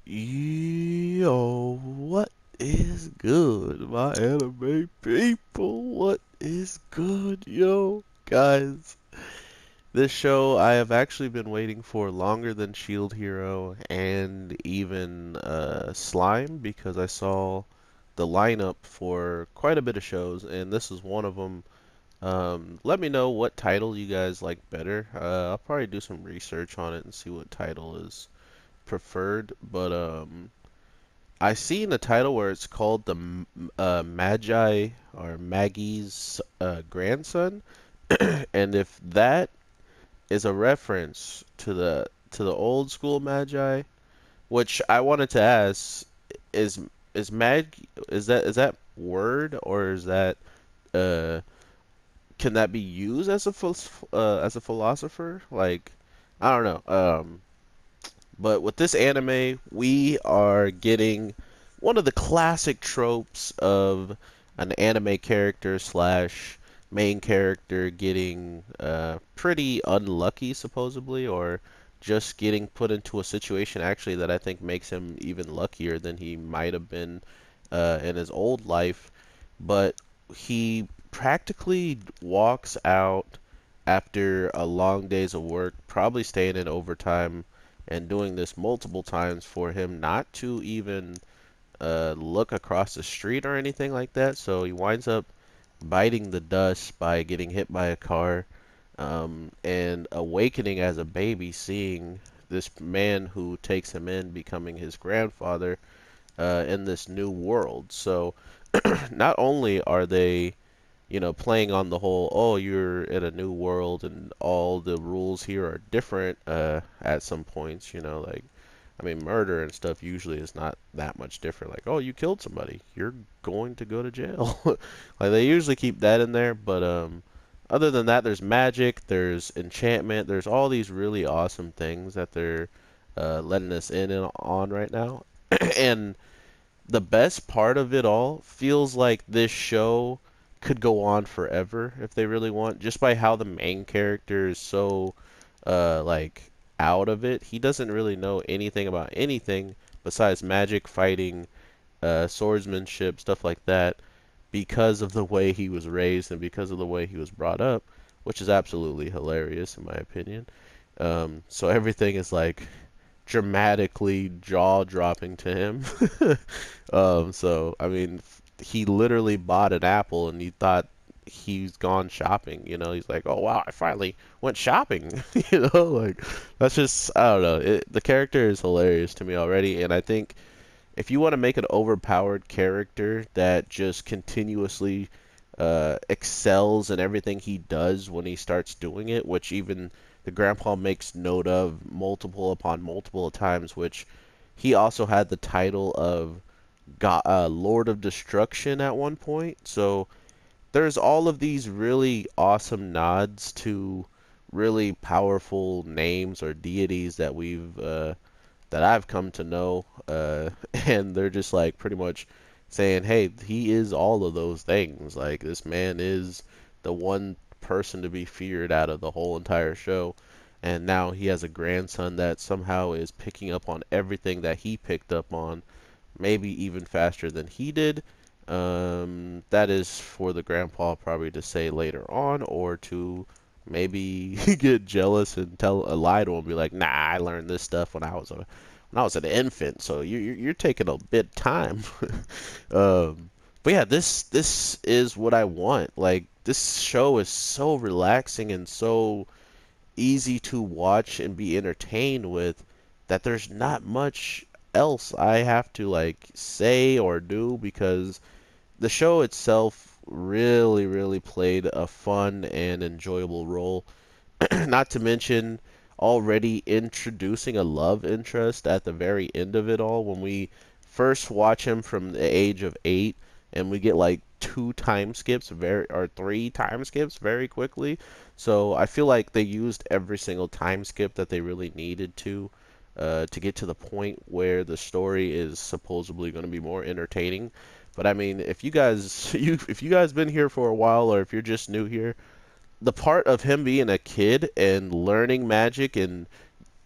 Yo, what is good, my anime people? What is good, yo? Guys, this show I have actually been waiting for longer than Shield Hero and even Slime because I saw the lineup for quite a bit of shows, and this is one of them. Let me know what title you guys like better. I'll probably do some research on it and see what title is preferred, but I seen a title where it's called the Magi or Maggie's grandson, and if that is a reference to the old school Magi, which I wanted to ask, is is Mag is that word or is that uh can that be used as a philosopher? Like I don't know. But with this anime, we are getting one of the classic tropes of an anime character slash main character getting pretty unlucky, supposedly, or just getting put into a situation actually that I think makes him even luckier than he might have been in his old life. But he practically walks out after a long days of work, probably staying in overtime and doing this multiple times for him not to even look across the street or anything like that. So he winds up biting the dust by getting hit by a car and awakening as a baby, seeing this man who takes him in, becoming his grandfather in this new world. So not only are they playing on the whole, oh, you're in a new world and all the rules here are different at some points, like, I mean, murder and stuff usually is not that much different. Like, oh, you killed somebody, you're going to go to jail. Like, they usually keep that in there, but other than that, there's magic, there's enchantment, there's all these really awesome things that they're letting us in and on right now. And the best part of it all feels like this show could go on forever if they really want, just by how the main character is so like out of it. He doesn't really know anything about anything besides magic, fighting, swordsmanship, stuff like that, because of the way he was raised and because of the way he was brought up, which is absolutely hilarious in my opinion. So everything is like dramatically jaw-dropping to him. So I mean, he literally bought an apple and he thought he's gone shopping. He's like, "Oh wow, I finally went shopping." Like that's just I don't know. The character is hilarious to me already, and I think if you want to make an overpowered character that just continuously excels in everything he does when he starts doing it, which even the grandpa makes note of multiple upon multiple times, which he also had the title of God, Lord of Destruction at one point. So there's all of these really awesome nods to really powerful names or deities that I've come to know, and they're just like pretty much saying, "Hey, he is all of those things. Like this man is the one person to be feared out of the whole entire show." And now he has a grandson that somehow is picking up on everything that he picked up on, maybe even faster than he did. That is for the grandpa probably to say later on, or to maybe get jealous and tell a lie to him, be like, "Nah, I learned this stuff when I was an infant, so you're taking a bit time." But yeah, this is what I want. Like this show is so relaxing and so easy to watch and be entertained with that there's not much else I have to like say or do because the show itself really, really played a fun and enjoyable role. Not to mention already introducing a love interest at the very end of it all when we first watch him from the age of 8 and we get like two time skips very or three time skips very quickly. So I feel like they used every single time skip that they really needed to get to the point where the story is supposedly going to be more entertaining. But I mean, if you guys if you guys been here for a while or if you're just new here, the part of him being a kid and learning magic and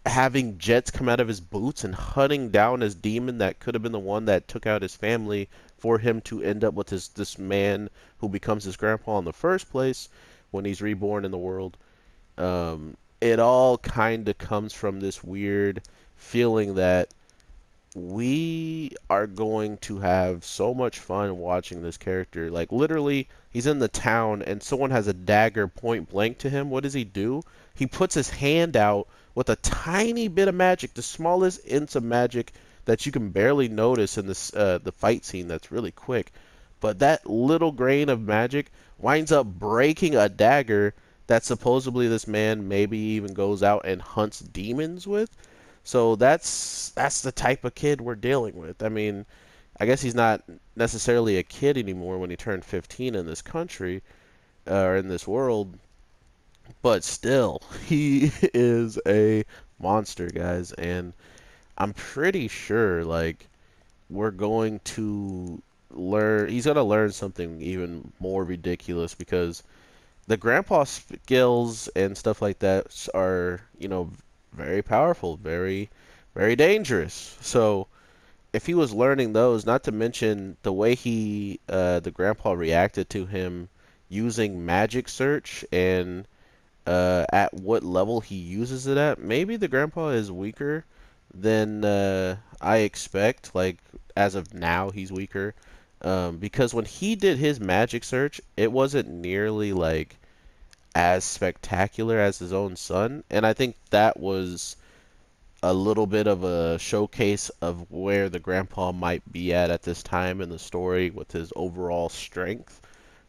having jets come out of his boots and hunting down his demon that could have been the one that took out his family for him to end up with this man who becomes his grandpa in the first place when he's reborn in the world. It all kind of comes from this weird feeling that we are going to have so much fun watching this character. Like, literally, he's in the town and someone has a dagger point blank to him. What does he do? He puts his hand out with a tiny bit of magic, the smallest inch of magic that you can barely notice in the fight scene that's really quick. But that little grain of magic winds up breaking a dagger that supposedly this man maybe even goes out and hunts demons with. So that's the type of kid we're dealing with. I mean, I guess he's not necessarily a kid anymore when he turned 15 in this country or in this world, but still, he is a monster, guys. And I'm pretty sure, like, we're going to learn. He's gonna learn something even more ridiculous because the grandpa skills and stuff like that are, very powerful, very dangerous. So if he was learning those, not to mention the way the grandpa reacted to him using magic search and at what level he uses it at, maybe the grandpa is weaker than I expect. Like, as of now, he's weaker. Because when he did his magic search, it wasn't nearly like as spectacular as his own son, and I think that was a little bit of a showcase of where the grandpa might be at this time in the story with his overall strength.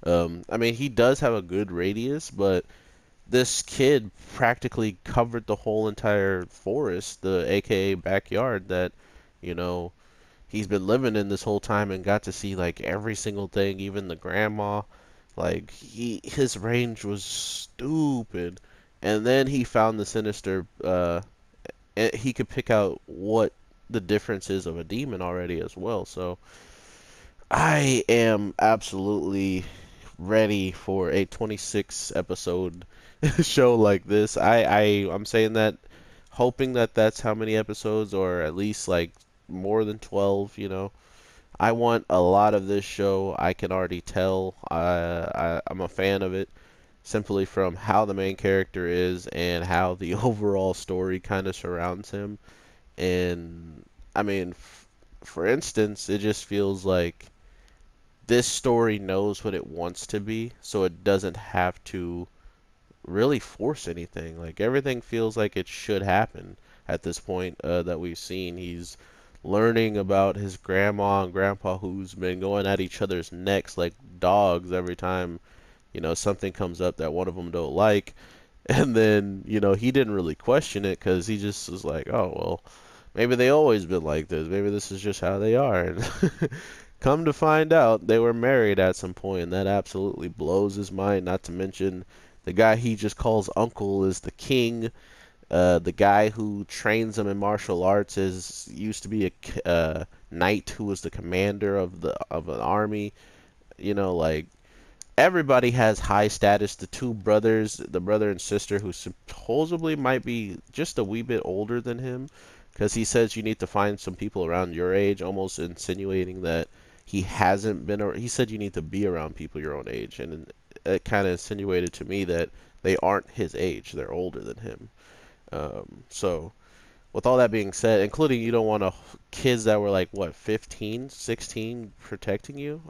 I mean, he does have a good radius, but this kid practically covered the whole entire forest, the AKA backyard that, you know, he's been living in this whole time and got to see like every single thing, even the grandma. Like his range was stupid. And then he found the sinister he could pick out what the difference is of a demon already as well. So I am absolutely ready for a 26 episode show like this. I'm saying that hoping that that's how many episodes or at least like more than 12, you know. I want a lot of this show. I can already tell. I'm a fan of it simply from how the main character is and how the overall story kind of surrounds him. And I mean, for instance, it just feels like this story knows what it wants to be, so it doesn't have to really force anything. Like everything feels like it should happen at this point that we've seen. He's learning about his grandma and grandpa who's been going at each other's necks like dogs every time, something comes up that one of them don't like. And then, he didn't really question it because he just was like, oh, well, maybe they always been like this. Maybe this is just how they are. And come to find out, they were married at some point, and that absolutely blows his mind. Not to mention, the guy he just calls uncle is the king. The guy who trains him in martial arts is used to be a knight who was the commander of an army. Like everybody has high status. The two brothers, the brother and sister, who supposedly might be just a wee bit older than him, because he says you need to find some people around your age, almost insinuating that he hasn't been. He said you need to be around people your own age, and it kind of insinuated to me that they aren't his age; they're older than him. So with all that being said, including you don't want kids that were like what 15, 16 protecting you,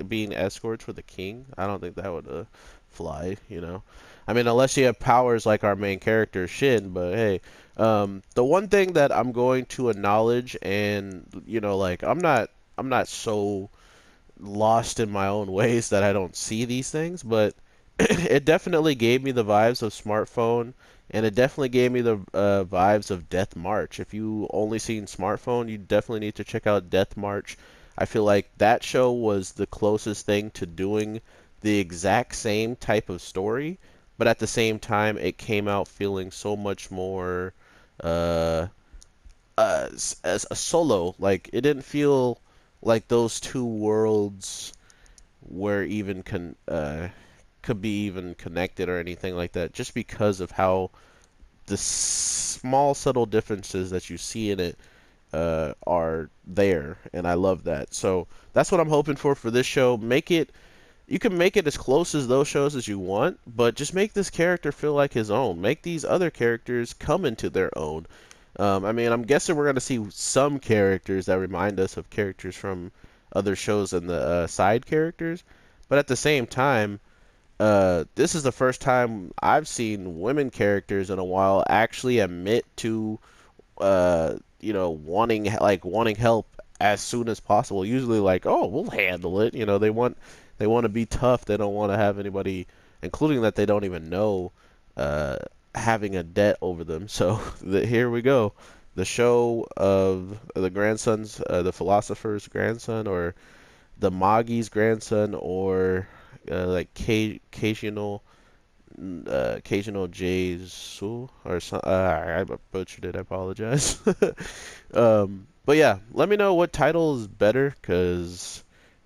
being escorts for the king. I don't think that would fly. I mean, unless you have powers like our main character Shin, but hey, the one thing that I'm going to acknowledge, and like I'm not so lost in my own ways that I don't see these things, but it definitely gave me the vibes of Smartphone, and it definitely gave me the vibes of Death March. If you only seen Smartphone, you definitely need to check out Death March. I feel like that show was the closest thing to doing the exact same type of story, but at the same time, it came out feeling so much more uh, as a solo. Like it didn't feel like those two worlds were even could be even connected or anything like that, just because of how the small subtle differences that you see in it are there, and I love that. So that's what I'm hoping for this show. Make it You can make it as close as those shows as you want, but just make this character feel like his own. Make these other characters come into their own. I mean, I'm guessing we're going to see some characters that remind us of characters from other shows and the side characters, but at the same time, this is the first time I've seen women characters in a while actually admit to wanting help as soon as possible. Usually like, oh, we'll handle it. They want to be tough. They don't want to have anybody, including that they don't even know, uh, having a debt over them. So here we go. The show of the grandsons, the philosopher's grandson, or the Magi's grandson, or like occasional Jesu or some. I butchered it. I apologize. But yeah, let me know what title is better, cause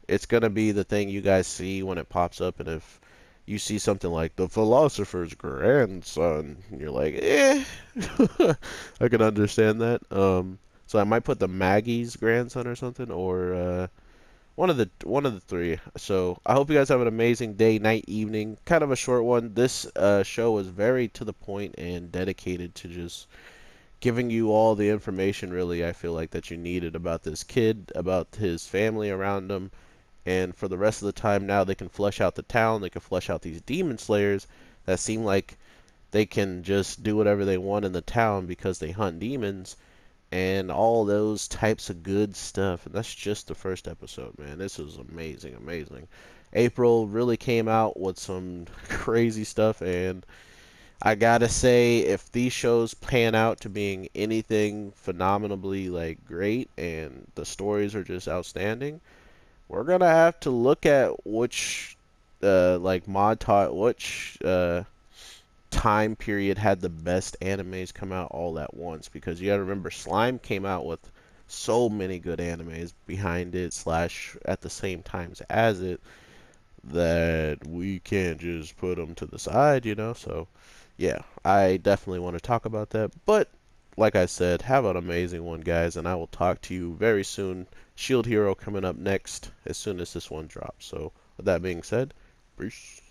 it's gonna be the thing you guys see when it pops up, and if you see something like the philosopher's grandson, you're like, eh, I can understand that. So I might put the Maggie's grandson or something, or one of the three. So I hope you guys have an amazing day, night, evening. Kind of a short one. This show is very to the point and dedicated to just giving you all the information really I feel like that you needed about this kid, about his family around him, and for the rest of the time now they can flesh out the town, they can flesh out these demon slayers that seem like they can just do whatever they want in the town because they hunt demons and all those types of good stuff. And that's just the first episode, man. This is amazing, amazing. April really came out with some crazy stuff, and I gotta say, if these shows pan out to being anything phenomenally like great and the stories are just outstanding, we're gonna have to look at which which time period had the best animes come out all at once, because you gotta remember Slime came out with so many good animes behind it slash at the same times as it that we can't just put them to the side. So yeah, I definitely want to talk about that. But like I said, have an amazing one, guys, and I will talk to you very soon. Shield Hero coming up next as soon as this one drops. So with that being said, peace.